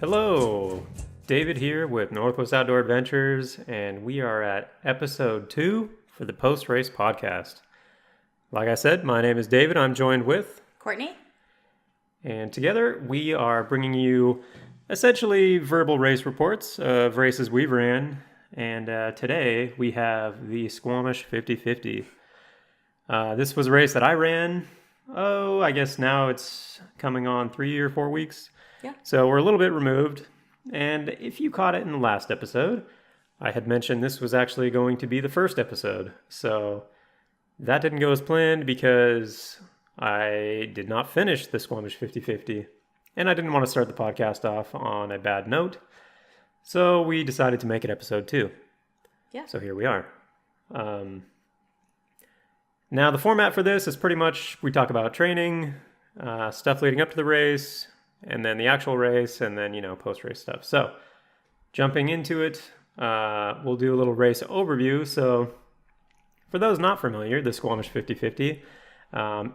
Hello, David here with Northwest Outdoor Adventures, and we are at episode 2 for the post-race podcast. Like I said, my name is David. I'm joined with Courtney. And together we are bringing you essentially verbal race reports of races we've ran. And today we have the Squamish 50-50. This was a race that I ran, I guess now it's coming on 3 or 4 weeks. Yeah. So we're a little bit removed. And if you caught it in the last episode, I had mentioned this was actually going to be the first episode. So that didn't go as planned because I did not finish the Squamish 50-50. And I didn't want to start the podcast off on a bad note. So we decided to make it episode 2. Yeah. So here we are. Now the format for this is pretty much we talk about training, stuff leading up to the race, and then the actual race, and then, post-race stuff. So jumping into it, we'll do a little race overview. So for those not familiar, the Squamish 50-50,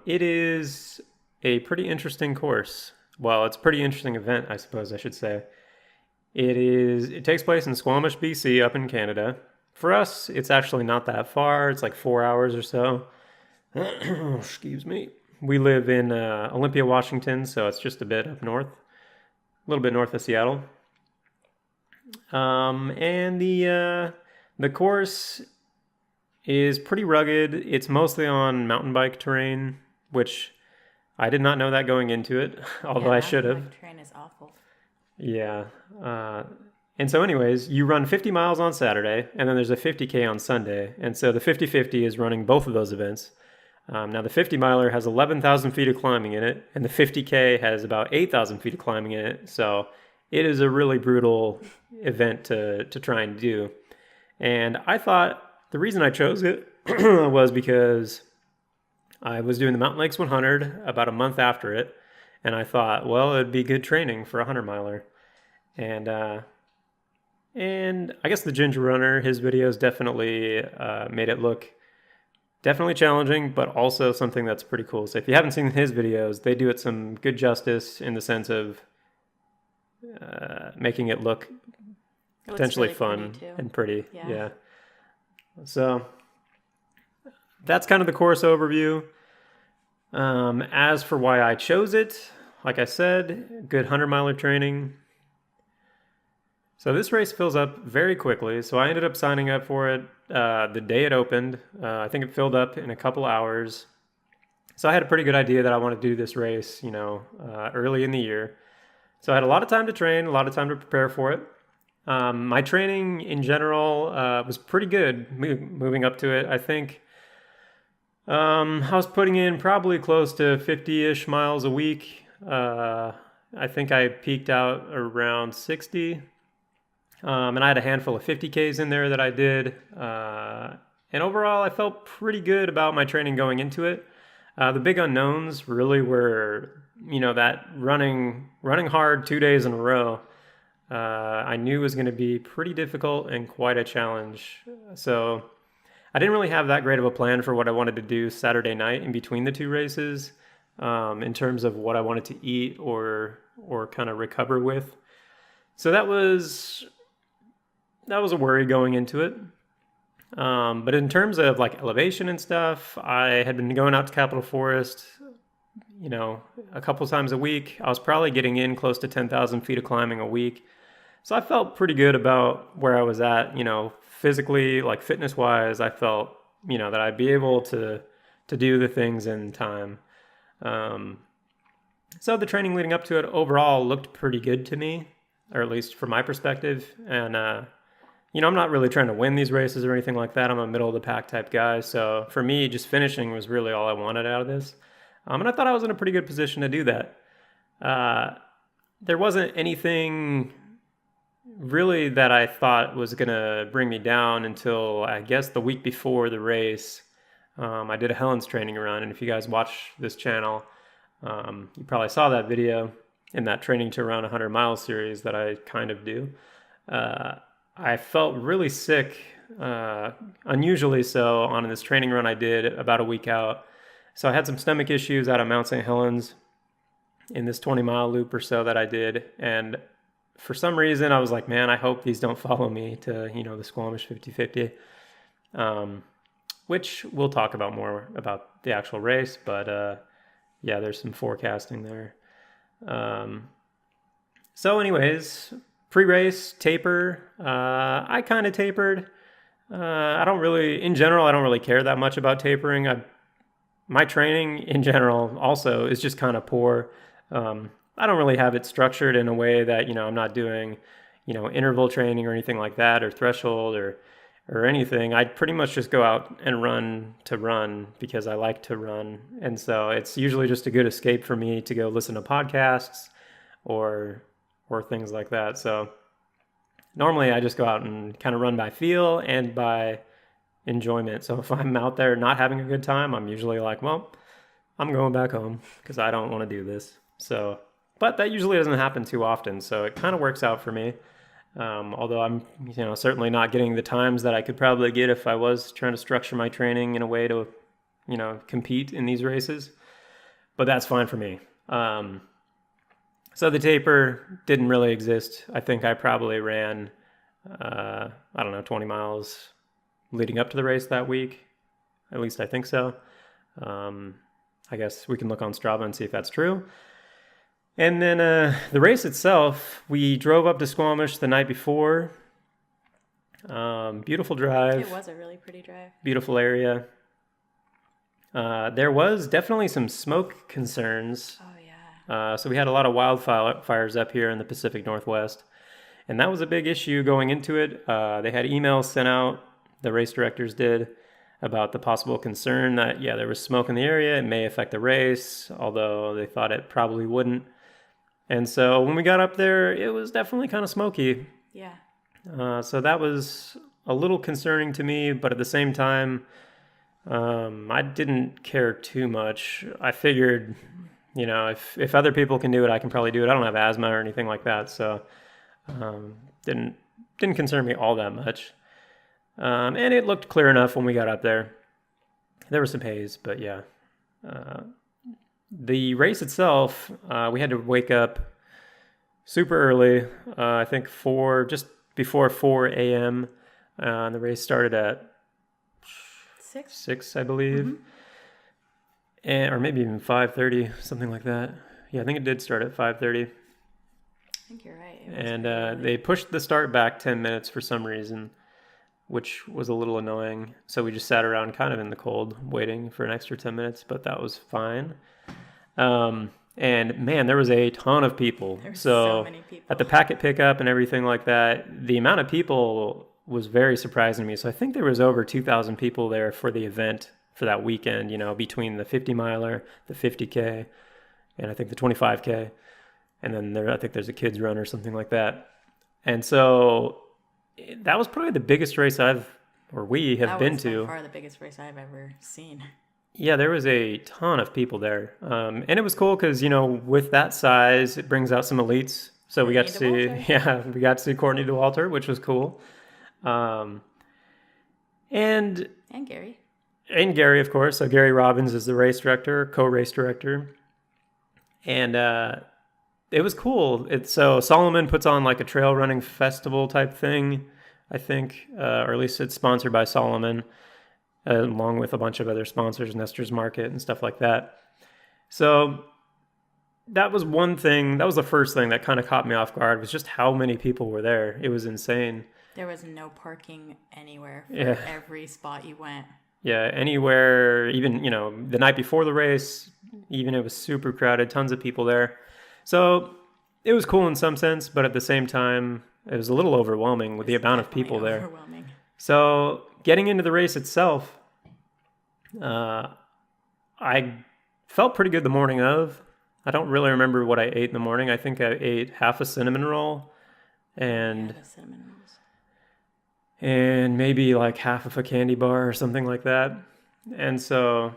it is a pretty interesting course. Well, it's a pretty interesting event, I suppose I should say. It takes place in Squamish, BC, up in Canada. For us, it's actually not that far. It's like 4 hours or so. Excuse me. We live in Olympia, Washington, so it's just a bit up north, a little bit north of Seattle. And the course is pretty rugged. It's mostly on mountain bike terrain, which I did not know that going into it, although I should have. Mountain bike terrain is awful. Yeah. And so anyways, you run 50 miles on Saturday, and then there's a 50K on Sunday. And so the 50-50 is running both of those events. Now the 50 miler has 11,000 feet of climbing in it, and the 50K has about 8,000 feet of climbing in it. So it is a really brutal event to try and do. And I thought the reason I chose it was because I was doing the Mountain Lakes 100 about a month after it. And I thought, well, it'd be good training for a 100 miler. And I guess the Ginger Runner, his videos definitely made it look definitely challenging, but also something that's pretty cool. So if you haven't seen his videos, they do it some good justice in the sense of making it look potentially really fun pretty and pretty. Yeah. So that's kind of the course overview. As for why I chose it, like I said, good 100-miler training. So this race fills up very quickly. So I ended up signing up for it the day it opened. I think it filled up in a couple hours. So I had a pretty good idea that I wanted to do this race, early in the year. So I had a lot of time to train, a lot of time to prepare for it. My training in general was pretty good moving up to it. I think I was putting in probably close to 50-ish miles a week. I think I peaked out around 60. And I had a handful of 50Ks in there that I did. And overall, I felt pretty good about my training going into it. The big unknowns really were, that running hard 2 days in a row, I knew was going to be pretty difficult and quite a challenge. So I didn't really have that great of a plan for what I wanted to do Saturday night in between the two races, in terms of what I wanted to eat or kind of recover with. So that was a worry going into it. But in terms of like elevation and stuff, I had been going out to Capitol Forest, a couple times a week. I was probably getting in close to 10,000 feet of climbing a week. So I felt pretty good about where I was at, physically, like fitness wise. I felt, that I'd be able to do the things in time. So the training leading up to it overall looked pretty good to me, or at least from my perspective. And, I'm not really trying to win these races or anything like that. I'm a middle of the pack type guy. So for me, just finishing was really all I wanted out of this. And I thought I was in a pretty good position to do that. There wasn't anything really that I thought was going to bring me down until I guess the week before the race. I did a Helen's training run. And if you guys watch this channel, you probably saw that video in that training to run 100 mile series that I kind of do. I felt really sick, unusually so, on this training run I did about a week out. So I had some stomach issues out of Mount St. Helens in this 20-mile loop or so that I did. And for some reason, I was like, man, I hope these don't follow me to, the Squamish 50/50, which we'll talk about more about the actual race. But yeah, there's some forecasting there. So anyways, pre-race, taper. I kind of tapered. I don't really care that much about tapering. My training in general also is just kind of poor. I don't really have it structured in a way that, I'm not doing, interval training or anything like that, or threshold or anything. I pretty much just go out and run to run because I like to run. And so it's usually just a good escape for me to go listen to podcasts or things like that. So normally I just go out and kind of run by feel and by enjoyment. So if I'm out there not having a good time, I'm usually like, well, I'm going back home because I don't want to do this. So, but that usually doesn't happen too often. So it kind of works out for me. Although I'm, certainly not getting the times that I could probably get if I was trying to structure my training in a way to, compete in these races. But that's fine for me. So the taper didn't really exist. I think I probably ran, 20 miles leading up to the race that week. At least I think so. I guess we can look on Strava and see if that's true. And then the race itself, we drove up to Squamish the night before. Beautiful drive. It was a really pretty drive. Beautiful area. There was definitely some smoke concerns. Oh, yeah. So we had a lot of wildfires up here in the Pacific Northwest. And that was a big issue going into it. They had emails sent out, the race directors did, about the possible concern that, there was smoke in the area. It may affect the race, although they thought it probably wouldn't. And so when we got up there, it was definitely kind of smoky. Yeah. So that was a little concerning to me, but at the same time, I didn't care too much. I figured, if other people can do it, I can probably do it. I don't have asthma or anything like that, so didn't concern me all that much. And it looked clear enough when we got up there. There was some haze, but yeah. The race itself, we had to wake up super early, I think just before 4 a.m. And the race started at 6, I believe. Mm-hmm. Or maybe even 5:30, something like that. Yeah, I think it did start at 5:30. I think you're right. And they pushed the start back 10 minutes for some reason, which was a little annoying. So we just sat around kind of in the cold waiting for an extra 10 minutes, but that was fine. And man, there was a ton of people. There were so many people. At the packet pickup and everything like that, the amount of people was very surprising to me. So I think there was over 2,000 people there for the event for that weekend, between the 50 miler, the 50K, and I think the 25K. And then I think there's a kids run or something like that. And so that was probably the biggest race we have been to. That was by far the biggest race I've ever seen. Yeah, there was a ton of people there. And it was cool because, with that size, it brings out some elites. So we got to see Courtney DeWalter, which was cool. And Gary. And Gary, of course. So Gary Robbins is the race director, co-race director. And it was cool. So Solomon puts on like a trail running festival type thing, I think, or at least it's sponsored by Solomon, along with a bunch of other sponsors, Nestor's Market and stuff like that. So that was one thing. That was the first thing that kind of caught me off guard, was just how many people were there. It was insane. There was no parking anywhere for every spot you went. Yeah, anywhere, even, the night before the race, even it was super crowded, tons of people there. So it was cool in some sense, but at the same time, it was a little overwhelming with the amount of people there. So getting into the race itself, I felt pretty good the morning of. I don't really remember what I ate in the morning. I think I ate half a cinnamon roll and maybe like half of a candy bar or something like that. And so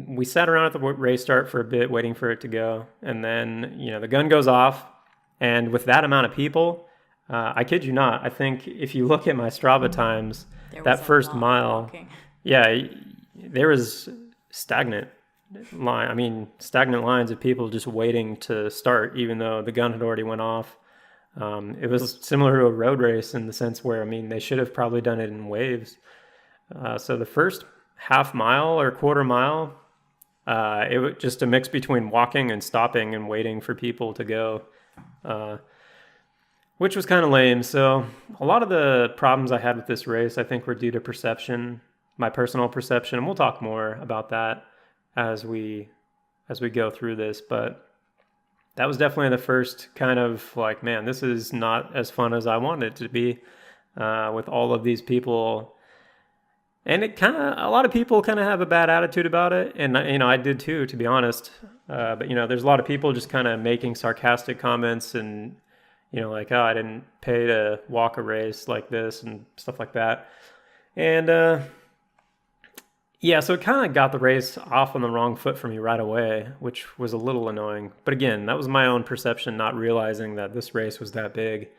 we sat around at the race start for a bit, waiting for it to go. And then, the gun goes off. And with that amount of people, I kid you not, I think if you look at my Strava times, that first mile, there was stagnant. stagnant lines of people just waiting to start, even though the gun had already went off. It was similar to a road race in the sense where, they should have probably done it in waves. So the first half mile or quarter mile, it was just a mix between walking and stopping and waiting for people to go, which was kind of lame. So a lot of the problems I had with this race, I think, were due to perception, my personal perception, and we'll talk more about that as we go through this. But that was definitely the first kind of like, man, this is not as fun as I wanted it to be, with all of these people. And a lot of people kind of have a bad attitude about it. And, I did too, to be honest. But, there's a lot of people just kind of making sarcastic comments and, like, oh, I didn't pay to walk a race like this and stuff like that. And, yeah, so it kind of got the race off on the wrong foot for me right away, which was a little annoying. But again, that was my own perception, not realizing that this race was that big.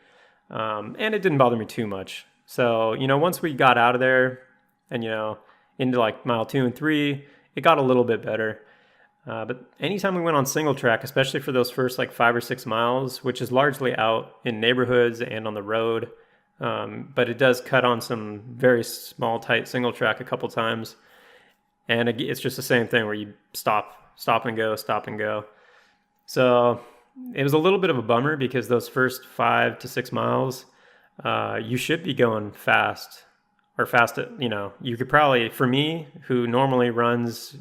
And it didn't bother me too much. So, once we got out of there and, into like mile 2 and 3, it got a little bit better. But anytime we went on single track, especially for those first like 5 or 6 miles, which is largely out in neighborhoods and on the road, but it does cut on some very small, tight single track a couple times. And it's just the same thing where you stop and go, stop and go. So it was a little bit of a bummer because those first 5 to 6 miles, you should be going fast or fast. You could probably, for me, who normally runs,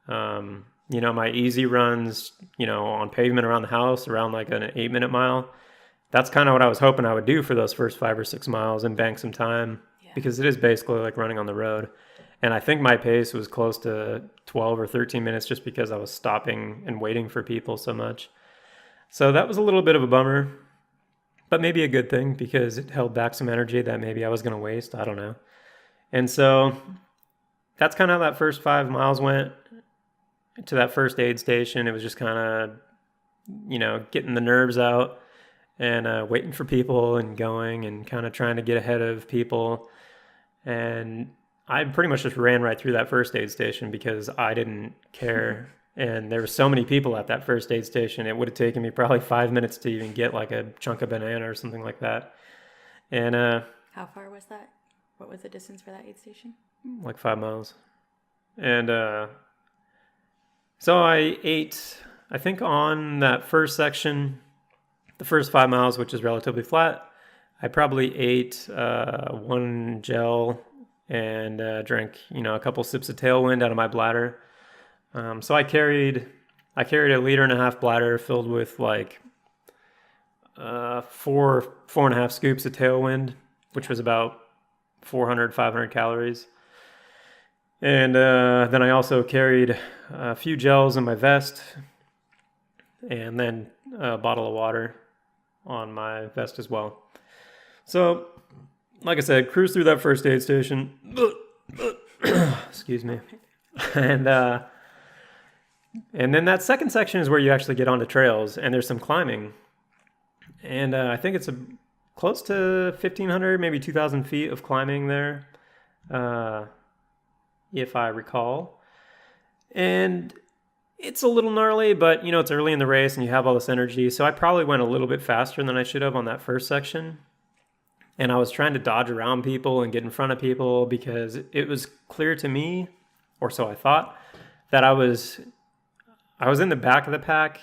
my easy runs, on pavement around the house, around like an 8-minute mile. That's kind of what I was hoping I would do for those first 5 or 6 miles and bank some time, because it is basically like running on the road. And I think my pace was close to 12 or 13 minutes just because I was stopping and waiting for people so much. So that was a little bit of a bummer, but maybe a good thing because it held back some energy that maybe I was going to waste. I don't know. And so that's kind of how that first 5 miles went to that first aid station. It was just kind of, getting the nerves out and waiting for people and going and kind of trying to get ahead of people. And I pretty much just ran right through that first aid station because I didn't care. And there were so many people at that first aid station, it would have taken me probably 5 minutes to even get like a chunk of banana or something like that. And how far was that? What was the distance for that aid station? Like 5 miles. And so I ate, I think on that first section, the first 5 miles, which is relatively flat, I probably ate 1 gel and drank, a couple sips of Tailwind out of my bladder. So I carried a 1.5 liter bladder filled with like 4.5 scoops of Tailwind, which was about 500 calories. And then I also carried a few gels in my vest, and then a bottle of water on my vest as well. So, like I said, cruise through that first aid station. Excuse me. And then that second section is where you actually get onto trails, and there's some climbing. And I think it's close to 1,500, maybe 2,000 feet of climbing there, if I recall. And it's a little gnarly, but, it's early in the race, and you have all this energy. So I probably went a little bit faster than I should have on that first section. And I was trying to dodge around people and get in front of people because it was clear to me, or so I thought, that I was in the back of the pack,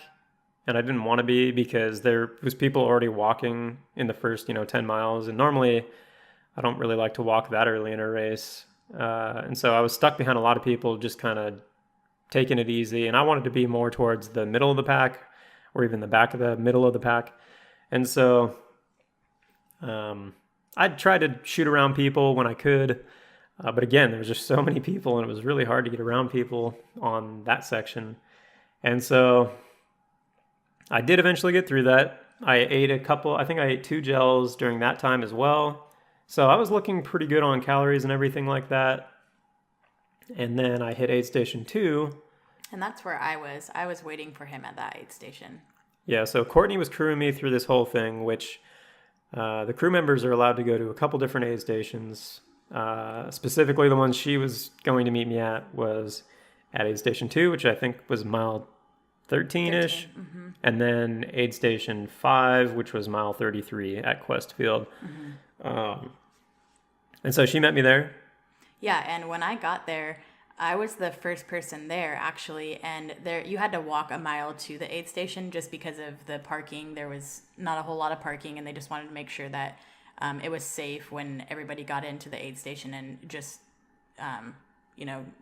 and I didn't want to be because there was people already walking in the first, 10 miles. And normally I don't really like to walk that early in a race. And so I was stuck behind a lot of people just kind of taking it easy. And I wanted to be more towards the middle of the pack or even the back of the middle of the pack. And so I'd try to shoot around people when I could. But again, there was just so many people, and it was really hard to get around people on that section. And so I did eventually get through that. I ate 2 gels during that time as well. So I was looking pretty good on calories and everything like that. And then I hit aid station 2. And that's where I was. I was waiting for him at that aid station. Yeah, so Courtney was crewing me through this whole thing, which the crew members are allowed to go to a couple different aid stations. Specifically, the one she was going to meet me at was at aid station 2, which I think was mile 13-ish. 13. Mm-hmm. And then aid station 5, which was mile 33 at Quest Field. Mm-hmm. And so she met me there. Yeah, and when I got there, I was the first person there, actually, and there you had to walk a mile to the aid station just because of the parking. There was not a whole lot of parking, and they just wanted to make sure that it was safe when everybody got into the aid station and just,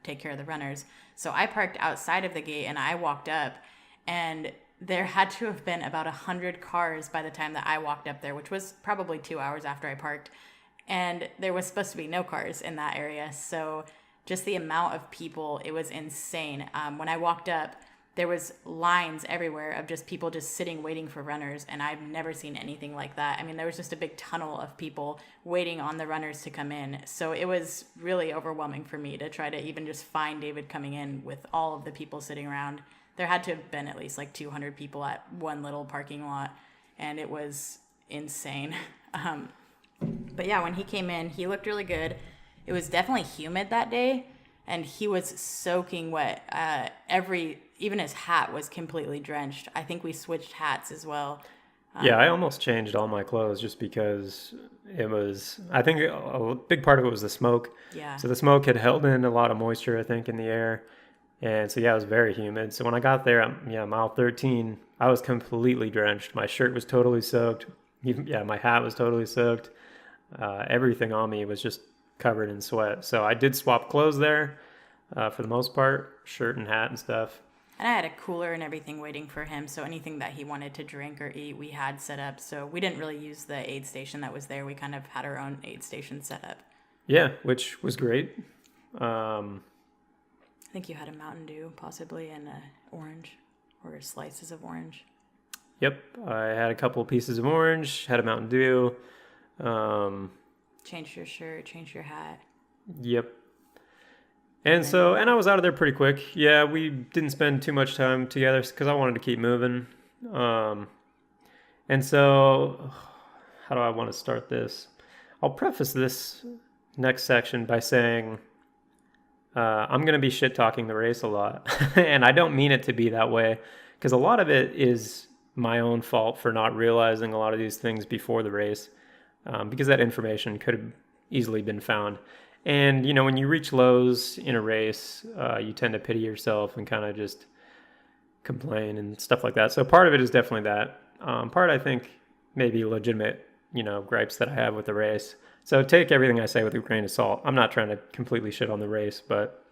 take care of the runners. So I parked outside of the gate, and I walked up, and there had to have been about 100 cars by the time that I walked up there, which was probably 2 hours after I parked. And there was supposed to be no cars in that area. So just the amount of people, it was insane. When I walked up, there was lines everywhere of just people just sitting, waiting for runners. And I've never seen anything like that. I mean, there was just a big tunnel of people waiting on the runners to come in. So it was really overwhelming for me to try to even just find David coming in with all of the people sitting around. There had to have been at least like 200 people at one little parking lot. And it was insane. But yeah, when he came in, he looked really good. It was definitely humid that day, and he was soaking wet. Even his hat was completely drenched. I think we switched hats as well. Yeah, I almost changed all my clothes just because I think a big part of it was the smoke. Yeah. So the smoke had held in a lot of moisture, I think, in the air. And so, yeah, it was very humid. So when I got there, mile 13, I was completely drenched. My shirt was totally soaked. My hat was totally soaked. Everything on me was just covered in sweat. So I did swap clothes there for the most part, shirt and hat and stuff. And I had a cooler and everything waiting for him. So anything that he wanted to drink or eat, we had set up. So we didn't really use the aid station that was there. We kind of had our own aid station set up. Yeah, which was great. I think you had a Mountain Dew possibly and an orange or slices of orange. Yep, I had a couple of pieces of orange, had a Mountain Dew. Changed your shirt, changed your hat. Yep. And I was out of there pretty quick. Yeah, we didn't spend too much time together because I wanted to keep moving. And so, how do I want to start this? I'll preface this next section by saying I'm going to be shit-talking the race a lot. And I don't mean it to be that way because a lot of it is my own fault for not realizing a lot of these things before the race. Because that information could have easily been found. And, when you reach lows in a race, you tend to pity yourself and kind of just complain and stuff like that. So part of it is definitely that. Part, I think, maybe legitimate, gripes that I have with the race. So take everything I say with a grain of salt. I'm not trying to completely shit on the race, but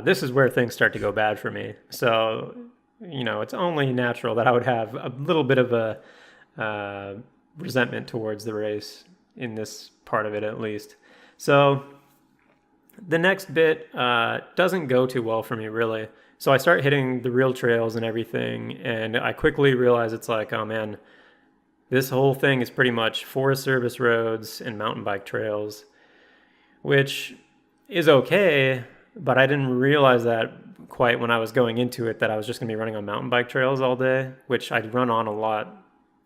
this is where things start to go bad for me. So, it's only natural that I would have a little bit of a resentment towards the race in this part of it, at least. So the next bit doesn't go too well for me, really. So I start hitting the real trails and everything, and I quickly realize it's like, oh man, this whole thing is pretty much Forest Service roads and mountain bike trails, which is okay, but I didn't realize that quite when I was going into it, that I was just going to be running on mountain bike trails all day, which I'd run on a lot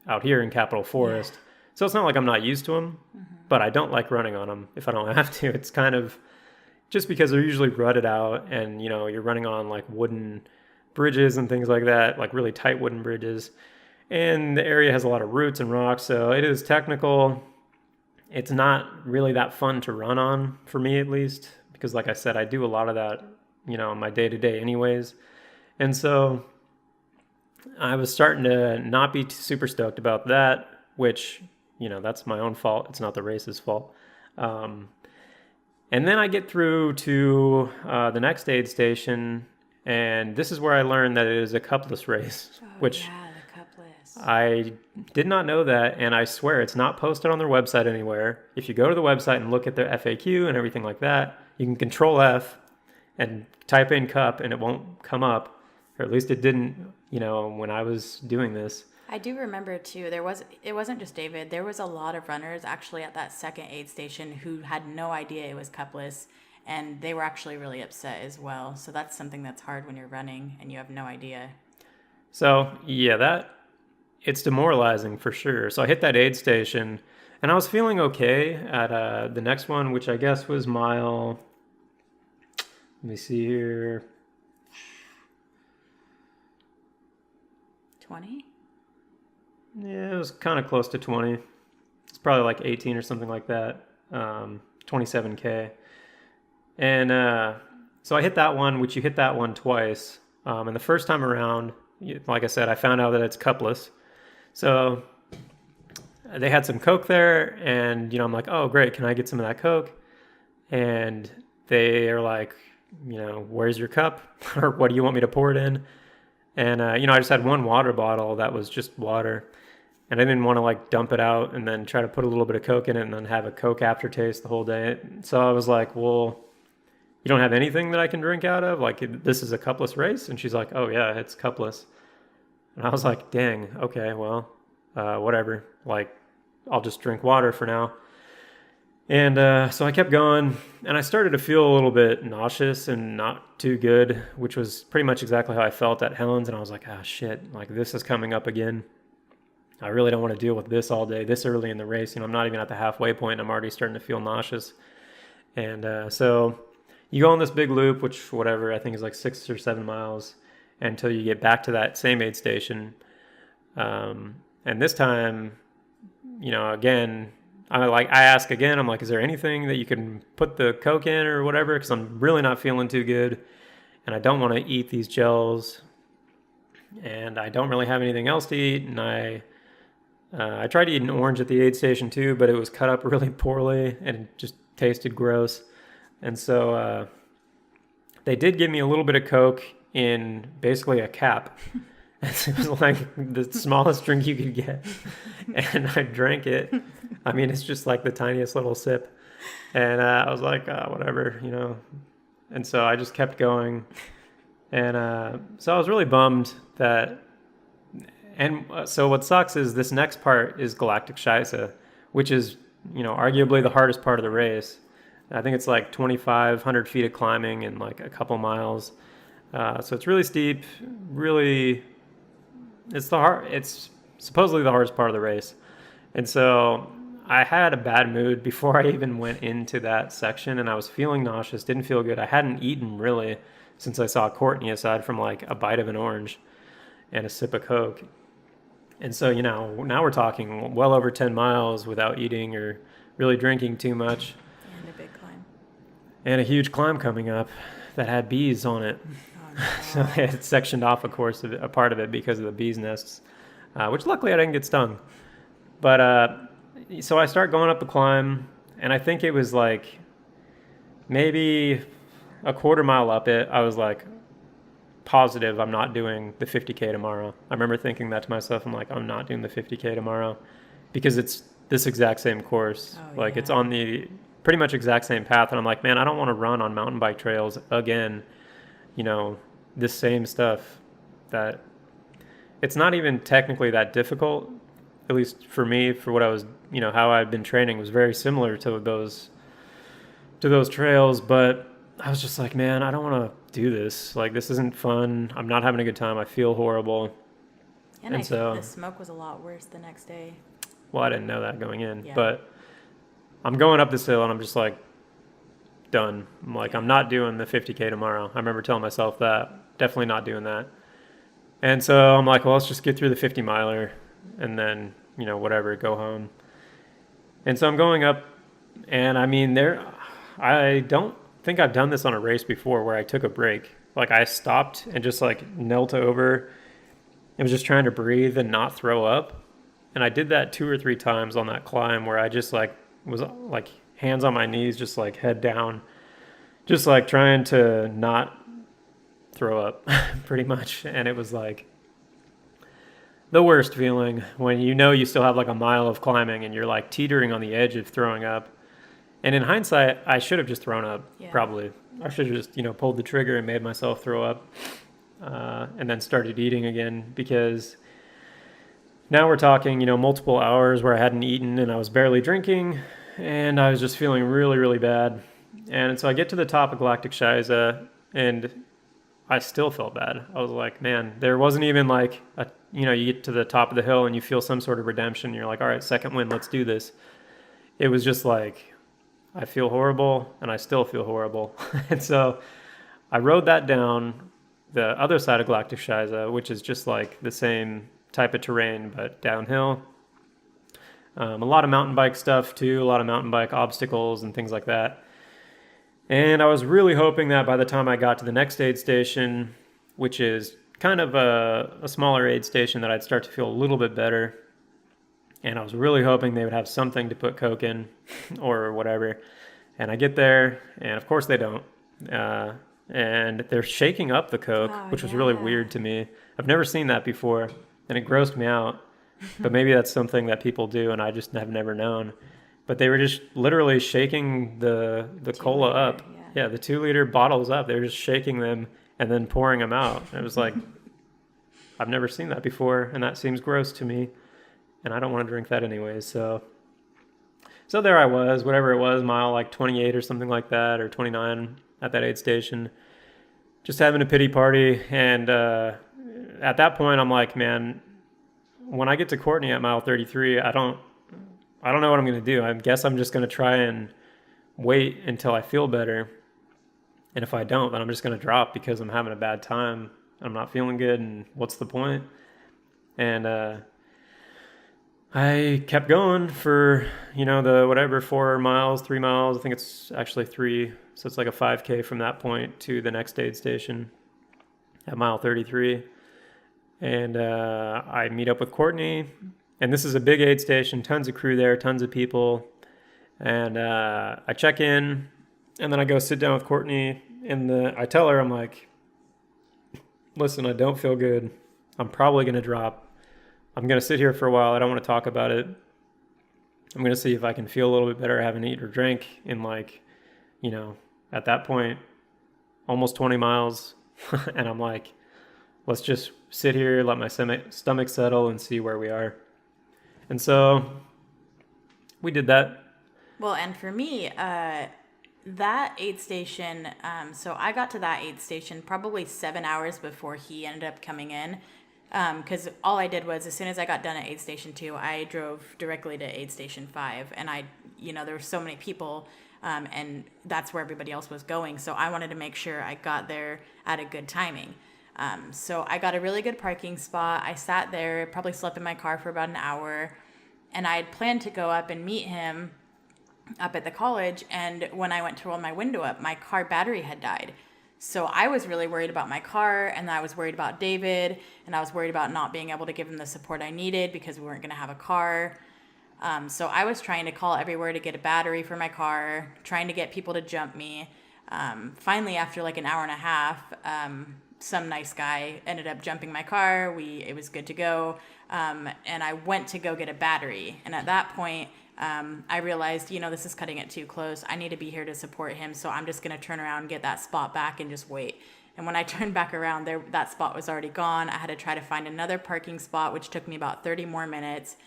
out here in Capitol Forest. Yeah. So it's not like I'm not used to them, but I don't like running on them if I don't have to. It's kind of just because they're usually rutted out and, you're running on like wooden bridges and things like that, like really tight wooden bridges. And the area has a lot of roots and rocks, so it is technical. It's not really that fun to run on, for me at least, because like I said, I do a lot of that, on my day-to-day anyways. And so I was starting to not be super stoked about that, which, that's my own fault. It's not the race's fault. And then I get through to the next aid station, and this is where I learned that it is a cupless race, which yeah, the cupless. I did not know that, and I swear it's not posted on their website anywhere. If you go to the website and look at their FAQ and everything like that, you can Control F and type in cup, and it won't come up, or at least it didn't, when I was doing this. I do remember too, it wasn't just David, there was a lot of runners actually at that second aid station who had no idea it was cupless, and they were actually really upset as well. So that's something that's hard when you're running and you have no idea. So yeah, it's demoralizing for sure. So I hit that aid station and I was feeling okay at the next one, which I guess was mile Let me see here. 20? Yeah, it was kind of close to 20. It's probably like 18 or something like that. 27K. And so I hit that one, which you hit that one twice. And the first time around, like I said, I found out that it's cupless. So they had some Coke there, and I'm like, oh great, can I get some of that Coke? And they are like, where's your cup? Or what do you want me to pour it in? And I just had one water bottle that was just water, and I didn't want to like dump it out and then try to put a little bit of Coke in it and then have a Coke aftertaste the whole day. So I was like, well, you don't have anything that I can drink out of? Like, this is a cupless race? And she's like, oh yeah, it's cupless. And I was like, dang, okay, well, whatever. Like, I'll just drink water for now. And so I kept going, and I started to feel a little bit nauseous and not too good, which was pretty much exactly how I felt at Helen's. And I was like, ah, shit, like this is coming up again. I really don't want to deal with this all day, this early in the race. I'm not even at the halfway point, and I'm already starting to feel nauseous. And so you go on this big loop, which whatever, I think is like 6 or 7 miles, until you get back to that same aid station. And this time, again, I ask again, I'm like, is there anything that you can put the Coke in or whatever? Because I'm really not feeling too good, and I don't want to eat these gels, and I don't really have anything else to eat. And I tried to eat an orange at the aid station too, but it was cut up really poorly and it just tasted gross. And so they did give me a little bit of Coke in basically a cap. It was like the smallest drink you could get, and I drank it. I mean, it's just like the tiniest little sip, and I was like, whatever, And so I just kept going, and so I was really bummed that. And so what sucks is this next part is Galactic Scheisse, which is arguably the hardest part of the race. I think it's like 2,500 feet of climbing and like a couple miles. So it's really steep, really. It's supposedly the hardest part of the race. And so I had a bad mood before I even went into that section, and I was feeling nauseous, didn't feel good. I hadn't eaten really since I saw Courtney, aside from like a bite of an orange and a sip of Coke. And so, now we're talking well over 10 miles without eating or really drinking too much. And a big climb. And a huge climb coming up that had bees on it. So it sectioned off, of course, a part of it because of the bees' nests, which luckily I didn't get stung. But so I start going up the climb, and I think it was like maybe a quarter mile up it. I was like positive I'm not doing the 50K tomorrow. I remember thinking that to myself. I'm like, I'm not doing the 50K tomorrow because it's this exact same course. It's on the pretty much exact same path. And I'm like, man, I don't want to run on mountain bike trails again. This same stuff that it's not even technically that difficult, at least for me, for what I was, how I'd been training was very similar to those trails. But I was just like, man, I don't want to do this. Like, this isn't fun. I'm not having a good time. I feel horrible. And I think the smoke was a lot worse the next day. Well, I didn't know that going in, but I'm going up this hill and I'm just like, done. I'm like, I'm not doing the 50K tomorrow. I remember telling myself that. Definitely not doing that. And so I'm like, well, let's just get through the 50 miler and then, whatever, go home. And so I'm going up, and I mean, I don't think I've done this on a race before where I took a break. Like, I stopped and just like knelt over and was just trying to breathe and not throw up. And I did that 2 or 3 times on that climb where I just like was like hands on my knees, just like head down, just like trying to not throw up pretty much. And it was like the worst feeling when you still have like a mile of climbing and you're like teetering on the edge of throwing up. And in hindsight, I should have just thrown up. Probably I should have just pulled the trigger and made myself throw up, and then started eating again, because now we're talking multiple hours where I hadn't eaten and I was barely drinking, and I was just feeling really, really bad. And so I get to the top of Galactic Scheisse, and I still felt bad. I was like, man, there wasn't even like you get to the top of the hill and you feel some sort of redemption. You're like, all right, second win, let's do this. It was just like, I feel horrible and I still feel horrible. And so I rode that down the other side of Galactic, which is just like the same type of terrain, but downhill. A lot of mountain bike stuff too, a lot of mountain bike obstacles and things like that. And I was really hoping that by the time I got to the next aid station, which is kind of a smaller aid station, that I'd start to feel a little bit better. And I was really hoping they would have something to put Coke in or whatever. And I get there, and of course they don't. And they're shaking up the Coke, which was really weird to me. I've never seen that before, and it grossed me out. But maybe that's something that people do, and I just have never known. But they were just literally shaking the cola up. Yeah, the 2-liter bottles up. They were just shaking them and then pouring them out. It was like, I've never seen that before, and that seems gross to me. And I don't want to drink that anyways. So there I was, whatever it was, mile like 28 or something like that, or 29 at that aid station, just having a pity party. And at that point, I'm like, man, when I get to Courtney at mile 33, I don't know what I'm going to do. I guess I'm just going to try and wait until I feel better. And if I don't, then I'm just going to drop because I'm having a bad time. I'm not feeling good, and what's the point? And I kept going for, the whatever, 4 miles, 3 miles. I think it's actually 3. So it's like a 5K from that point to the next aid station at mile 33. And I meet up with Courtney. And this is a big aid station, tons of crew there, tons of people. And I check in, and then I go sit down with Courtney. And I tell her, I'm like, listen, I don't feel good. I'm probably going to drop. I'm going to sit here for a while. I don't want to talk about it. I'm going to see if I can feel a little bit better. I haven't eaten or drank in at that point, almost 20 miles. And I'm like, let's just sit here, let my stomach settle, and see where we are. And so we did that. Well, and for me, that aid station, so I got to that aid station probably 7 hours before he ended up coming in. Because all I did was, as soon as I got done at aid station 2, I drove directly to aid station 5. And there were so many people, and that's where everybody else was going. So I wanted to make sure I got there at a good timing. So I got a really good parking spot. I sat there, probably slept in my car for about an hour, and I had planned to go up and meet him up at the college. And when I went to roll my window up, my car battery had died. So I was really worried about my car, and I was worried about David, and I was worried about not being able to give him the support I needed because we weren't going to have a car. So I was trying to call everywhere to get a battery for my car, trying to get people to jump me. Finally, after like an hour and a half, some nice guy ended up jumping my car. It was good to go. And I went to go get a battery. And at that point, I realized, this is cutting it too close. I need to be here to support him. So I'm just going to turn around, get that spot back, and just wait. And when I turned back around, that spot was already gone. I had to try to find another parking spot, which took me about 30 more minutes.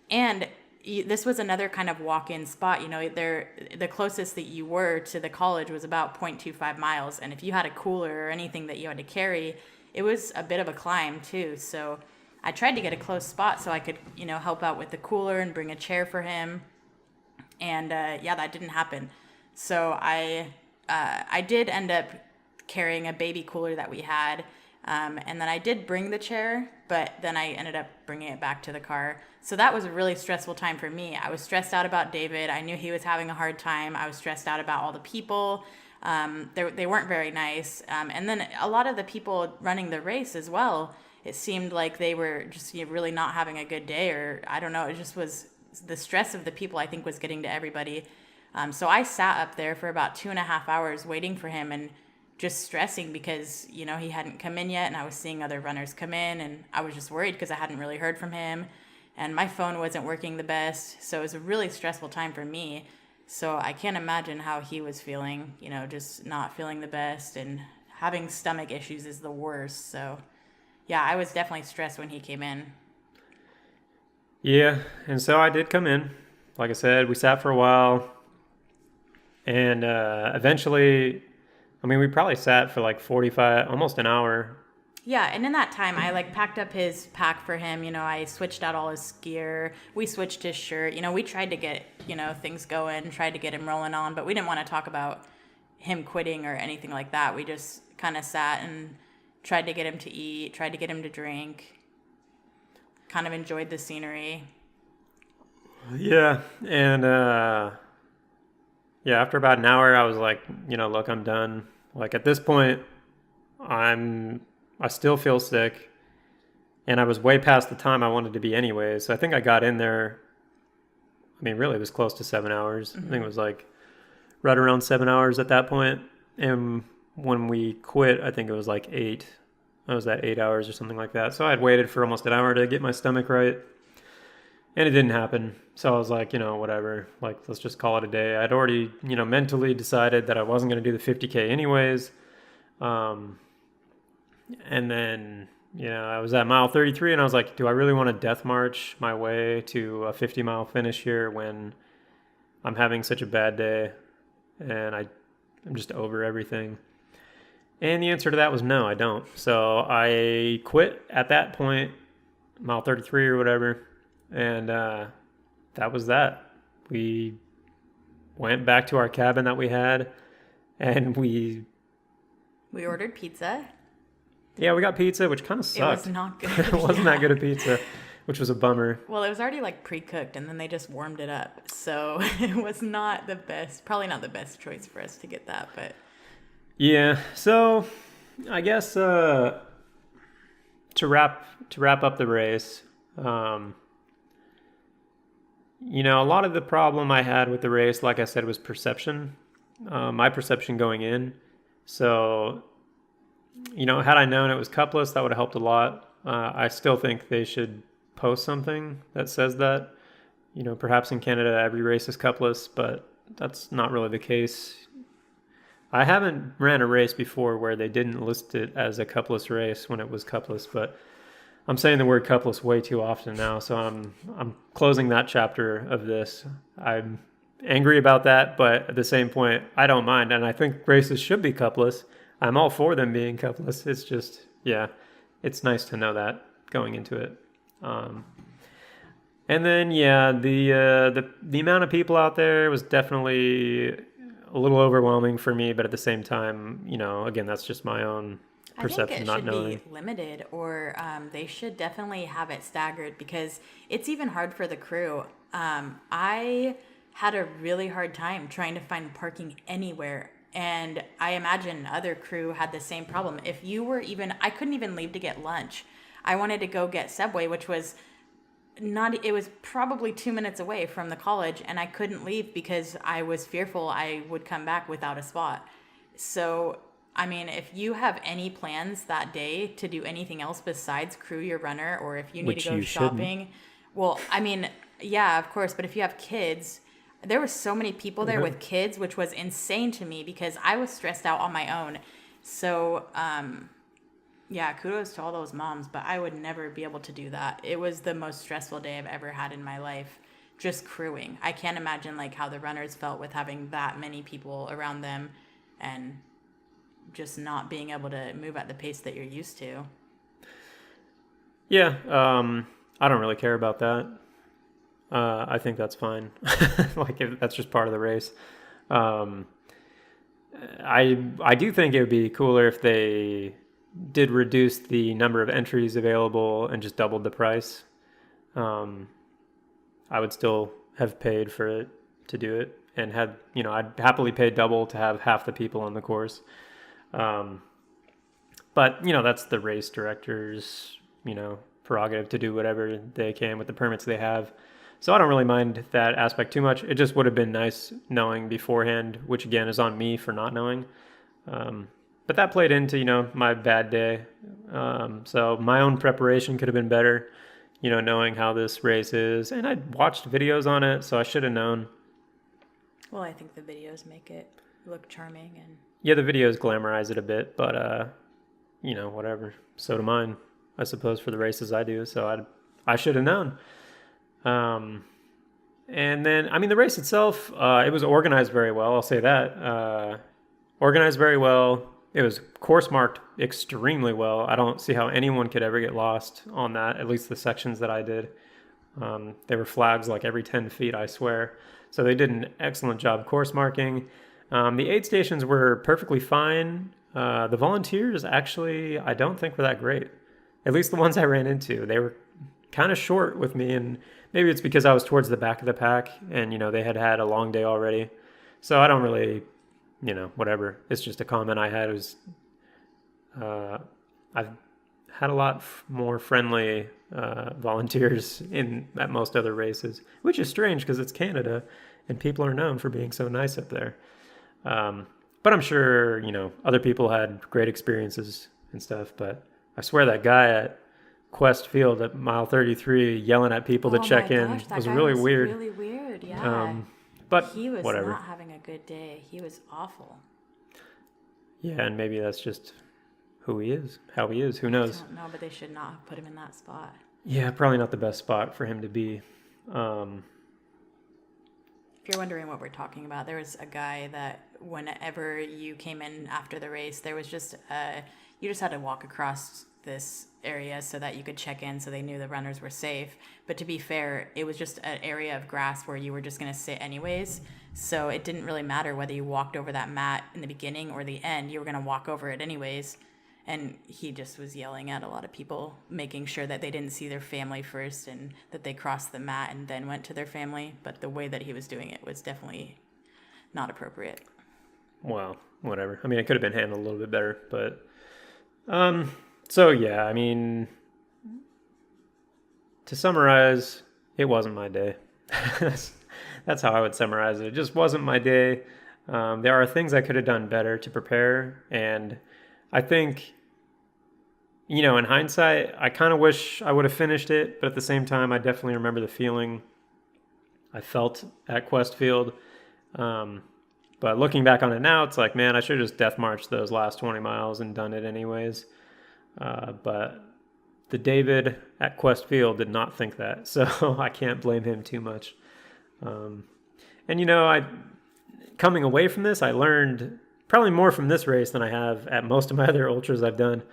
And this was another kind of walk-in spot. The closest that you were to the college was about 0.25 miles. And if you had a cooler or anything that you had to carry, it was a bit of a climb too. So I tried to get a close spot so I could, help out with the cooler and bring a chair for him. And that didn't happen. So I did end up carrying a baby cooler that we had. And then I did bring the chair, but then I ended up bringing it back to the car. So that was a really stressful time for me. I was stressed out about David. I knew he was having a hard time. I was stressed out about all the people. They weren't very nice. And then a lot of the people running the race as well, it seemed like they were just really not having a good day, or I don't know. It just was the stress of the people, I think, was getting to everybody. So I sat up there for about 2.5 hours waiting for him and just stressing because, he hadn't come in yet, and I was seeing other runners come in, and I was just worried because I hadn't really heard from him, and my phone wasn't working the best. So it was a really stressful time for me. So I can't imagine how he was feeling, just not feeling the best, and having stomach issues is the worst. So yeah, I was definitely stressed when he came in. Yeah, and so I did come in. Like I said, we sat for a while, and eventually, we probably sat for like 45, almost an hour. Yeah, and in that time, I packed up his pack for him. I switched out all his gear. We switched his shirt. We tried to get, things going, tried to get him rolling on, but we didn't want to talk about him quitting or anything like that. We just kind of sat and tried to get him to eat, tried to get him to drink, kind of enjoyed the scenery. Yeah, and yeah, after about an hour, I was like, look, I'm done. Like at this point, I still feel sick, and I was way past the time I wanted to be anyway. So I think I got in there. I mean, really, it was close to 7 hours. I think it was like right around 7 hours at that point. And when we quit, I think it was like 8. I was at 8 hours or something like that. So I had waited for almost an hour to get my stomach right. And it didn't happen. So I was like, whatever. Like, let's just call it a day. I'd already, mentally decided that I wasn't going to do the 50K anyways. And then, I was at mile 33 and I was like, do I really want to death march my way to a 50-mile finish here when I'm having such a bad day and I'm just over everything? And the answer to that was no, I don't. So I quit at that point, mile 33 or whatever. And that was that. We went back to our cabin that we had, and we ordered pizza. Yeah, we got pizza, which kind of sucked. It was not good. It wasn't that good a pizza, which was a bummer. Well, it was already like pre-cooked, and then they just warmed it up. So it was not the best, probably not the best choice for us to get that, but. Yeah, so I guess to wrap up the race, a lot of the problem I had with the race, like I said, was perception. My perception going in. So, had I known it was cupless, that would have helped a lot. I still think they should post something that says that. Perhaps in Canada every race is cupless, but that's not really the case. I haven't ran a race before where they didn't list it as a cupless race when it was cupless, but I'm saying the word cupless way too often now, so I'm closing that chapter of this. I'm angry about that, but at the same point, I don't mind, and I think races should be cupless. I'm all for them being cupless. It's just, it's nice to know that going into it. And then, the amount of people out there was definitely a little overwhelming for me, but at the same time, again, that's just my own perception, not knowing. I think it should be limited, or they should definitely have it staggered, because it's even hard for the crew. I had a really hard time trying to find parking anywhere, and I imagine other crew had the same problem. If you were I couldn't even leave to get lunch. I wanted to go get Subway, which was it was probably 2 minutes away from the college, and I couldn't leave because I was fearful I would come back without a spot. So I mean, if you have any plans that day to do anything else besides crew your runner, or if you need to go shopping, well, I mean, yeah, of course. But if you have kids, there were so many people there with kids, which was insane to me because I was stressed out on my own. So, kudos to all those moms, but I would never be able to do that. It was the most stressful day I've ever had in my life, just crewing. I can't imagine like how the runners felt with having that many people around them and just not being able to move at the pace that you're used to. Yeah, I don't really care about that. I think that's fine. Like, if that's just part of the race. I do think it would be cooler if they did reduce the number of entries available and just doubled the price. I would still have paid for it to do it, and I'd happily pay double to have half the people on the course. But that's the race director's, prerogative to do whatever they can with the permits they have. So I don't really mind that aspect too much. It just would have been nice knowing beforehand, which again is on me for not knowing. But that played into, my bad day. So my own preparation could have been better, knowing how this race is. And I'd watched videos on it, so I should have known. Well, I think the videos make it look charming. And yeah, the videos glamorize it a bit, but, whatever. So do mine, I suppose, for the races I do. So I should have known. And then, the race itself, it was organized very well. I'll say that. Organized very well. It was course marked extremely well. I don't see how anyone could ever get lost on that, at least the sections that I did. There were flags like every 10 feet, I swear. So they did an excellent job course marking. The aid stations were perfectly fine. The volunteers actually, I don't think were that great. At least the ones I ran into, they were kind of short with me, and maybe it's because I was towards the back of the pack, and they had had a long day already. So I don't really, whatever. It's just a comment I had. It was, I've had a lot more friendly volunteers at most other races, which is strange because it's Canada, and people are known for being so nice up there. But I'm sure, other people had great experiences and stuff. But I swear that guy at Quest Field at mile 33 yelling at people to check in was really weird. Really weird, yeah. But he was whatever. Not having a good day. He was awful. Yeah, and maybe that's just who he is, how he is. Who knows? I don't know, but they should not have put him in that spot. Yeah, probably not the best spot for him to be. If you're wondering what we're talking about, there was a guy that whenever you came in after the race, there was just you just had to walk across this area so that you could check in so they knew the runners were safe. But to be fair, it was just an area of grass where you were just going to sit anyways. So it didn't really matter whether you walked over that mat in the beginning or the end. You were going to walk over it anyways. And he just was yelling at a lot of people, making sure that they didn't see their family first and that they crossed the mat and then went to their family. But the way that he was doing it was definitely not appropriate. Well, whatever. I mean, it could have been handled a little bit better. But, so yeah, I mean, to summarize, it wasn't my day. That's how I would summarize it. It just wasn't my day. There are things I could have done better to prepare. And I think, in hindsight, I kind of wish I would have finished it, but at the same time, I definitely remember the feeling I felt at Quest Field. But looking back on it now, it's like, man, I should have just death marched those last 20 miles and done it anyways. But the David at Quest Field did not think that, so I can't blame him too much. And, coming away from this, I learned probably more from this race than I have at most of my other ultras I've done,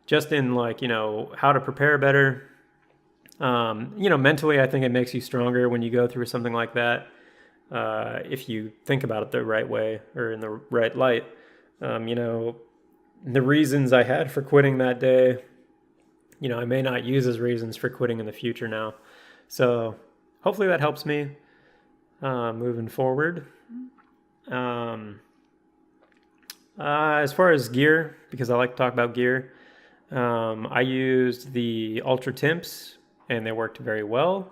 just in how to prepare better. Mentally, I think it makes you stronger when you go through something like that. If you think about it the right way or in the right light. The reasons I had for quitting that day, I may not use as reasons for quitting in the future now. So hopefully that helps me moving forward. As far as gear, because I like to talk about gear, I used the Ultra Timps, and they worked very well.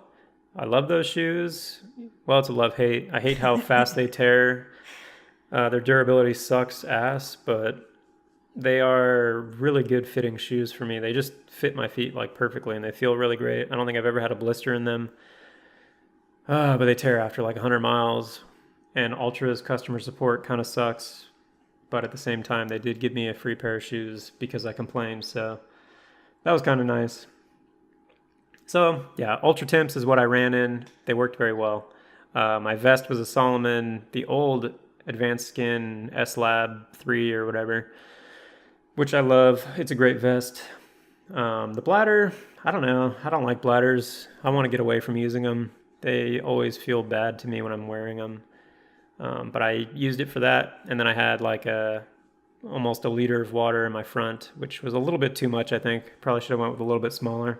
I love those shoes. Well, it's a love-hate. I hate how fast they tear. Their durability sucks ass, but they are really good fitting shoes for me. They just fit my feet perfectly, and they feel really great. I don't think I've ever had a blister in them, but they tear after 100 miles, and Ultra's customer support kind of sucks. But at the same time, they did give me a free pair of shoes because I complained. So that was kind of nice. So yeah, Ultra Temps is what I ran in. They worked very well. My vest was a Solomon, the old Advanced Skin S-Lab 3 or whatever, which I love. It's a great vest. The bladder, I don't know. I don't like bladders. I want to get away from using them. They always feel bad to me when I'm wearing them. But I used it for that, and then I had almost a liter of water in my front, which was a little bit too much, I think. Probably should have went with a little bit smaller.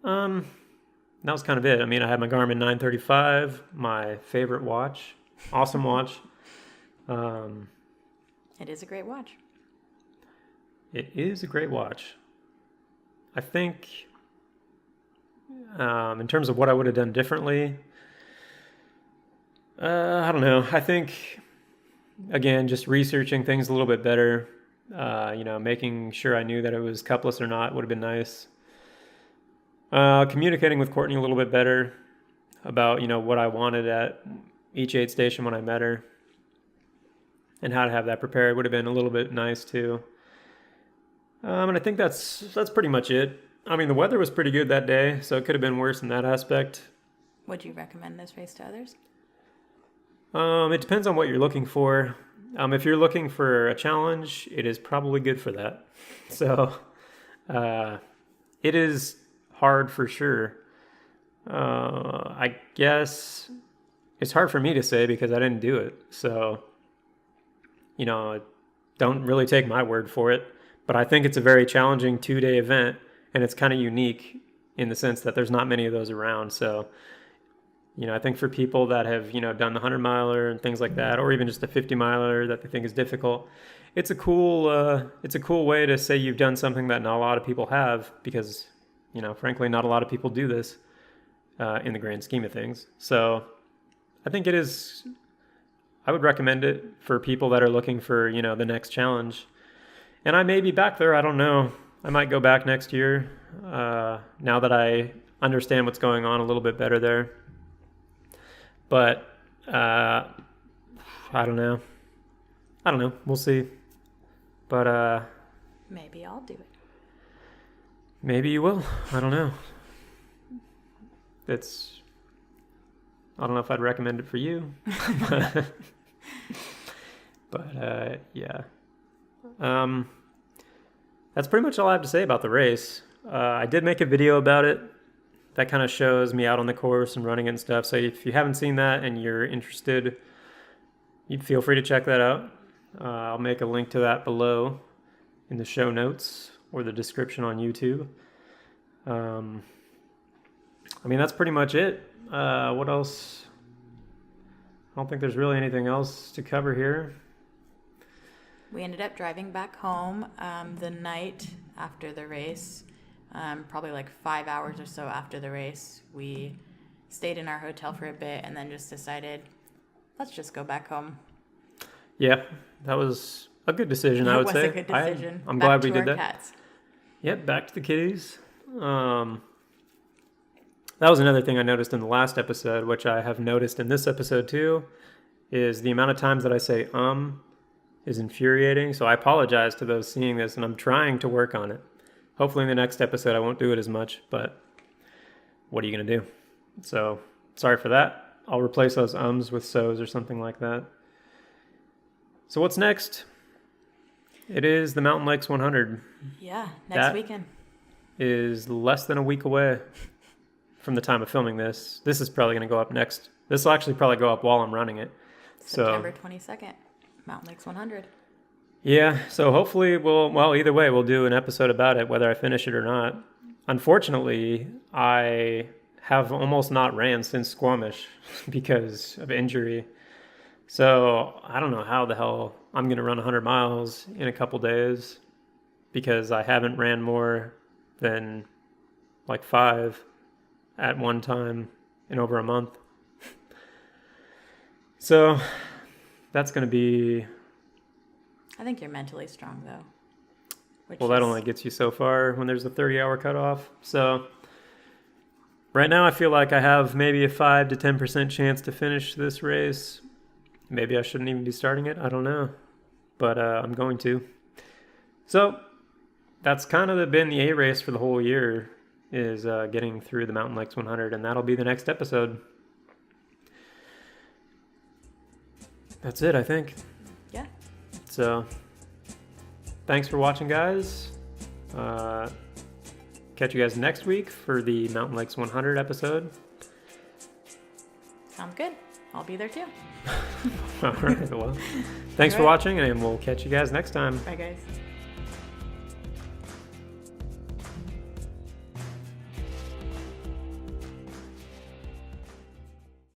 That was kind of it. I mean, I had my Garmin 935, my favorite watch. Awesome watch. It is a great watch. It is a great watch. I think, in terms of what I would have done differently, I don't know. I think, again, just researching things a little bit better, making sure I knew that it was cupless or not would have been nice. Communicating with Courtney a little bit better about, what I wanted at each aid station when I met her and how to have that prepared would have been a little bit nice too. And I think that's pretty much it. I mean, the weather was pretty good that day, so it could have been worse in that aspect. Would you recommend this race to others? It depends on what you're looking for. If you're looking for a challenge, it is probably good for that. So, it is hard for sure. I guess it's hard for me to say because I didn't do it. So, don't don't really take my word for it. But I think it's a very challenging 2-day event, and it's kind of unique in the sense that there's not many of those around. So, I think for people that have, done the 100-miler and things like that, or even just a 50-miler that they think is difficult, it's a cool way to say you've done something that not a lot of people have, because, frankly, not a lot of people do this in the grand scheme of things. So I think I would recommend it for people that are looking for, the next challenge. And I may be back there. I don't know. I might go back next year now that I understand what's going on a little bit better there. But I don't know. We'll see. But maybe I'll do it. Maybe you will. I don't know. I don't know if I'd recommend it for you. But yeah. That's pretty much all I have to say about the race. I did make a video about it that kind of shows me out on the course and running it and stuff. So if you haven't seen that and you're interested, you feel free to check that out. I'll make a link to that below in the show notes or the description on YouTube. That's pretty much it. What else? I don't think there's really anything else to cover here. We ended up driving back home the night after the race, probably like 5 hours or so after the race. We stayed in our hotel for a bit and then just decided, let's just go back home. Yeah, that was a good decision, I would say. It was a good decision. I'm glad we did that. Cats. Yep, back to the kitties. That was another thing I noticed in the last episode, which I have noticed in this episode too, is the amount of times that I say is infuriating. So I apologize to those seeing this, and I'm trying to work on it. Hopefully in the next episode I won't do it as much, but what are you going to do? So sorry for that. I'll replace those with so's or something like that. So what's next? It is the Mountain Lakes 100. Yeah, next weekend. Is less than a week away from the time of filming this. This is probably going to go up next. This will actually probably go up while I'm running it. September 22nd, Mountain Lakes 100. Yeah, so hopefully either way, we'll do an episode about it, whether I finish it or not. Unfortunately, I have almost not ran since Squamish because of injury. So I don't know how the hell I'm going to run 100 miles in a couple days because I haven't ran more than like 5 at one time in over a month. So that's going to be... I think you're mentally strong, though. That only gets you so far when there's a 30-hour cutoff. So right now I feel like I have maybe a 5 to 10% chance to finish this race. Maybe I shouldn't even be starting it. I don't know. But I'm going to. So that's kind of been the A race for the whole year, is getting through the Mountain Lakes 100, and that'll be the next episode. That's it, I think. Yeah. So thanks for watching, guys. Catch you guys next week for the Mountain Lakes 100 episode. Sounds good. I'll be there too. All right, well, thanks for watching, and we'll catch you guys next time. Bye, guys.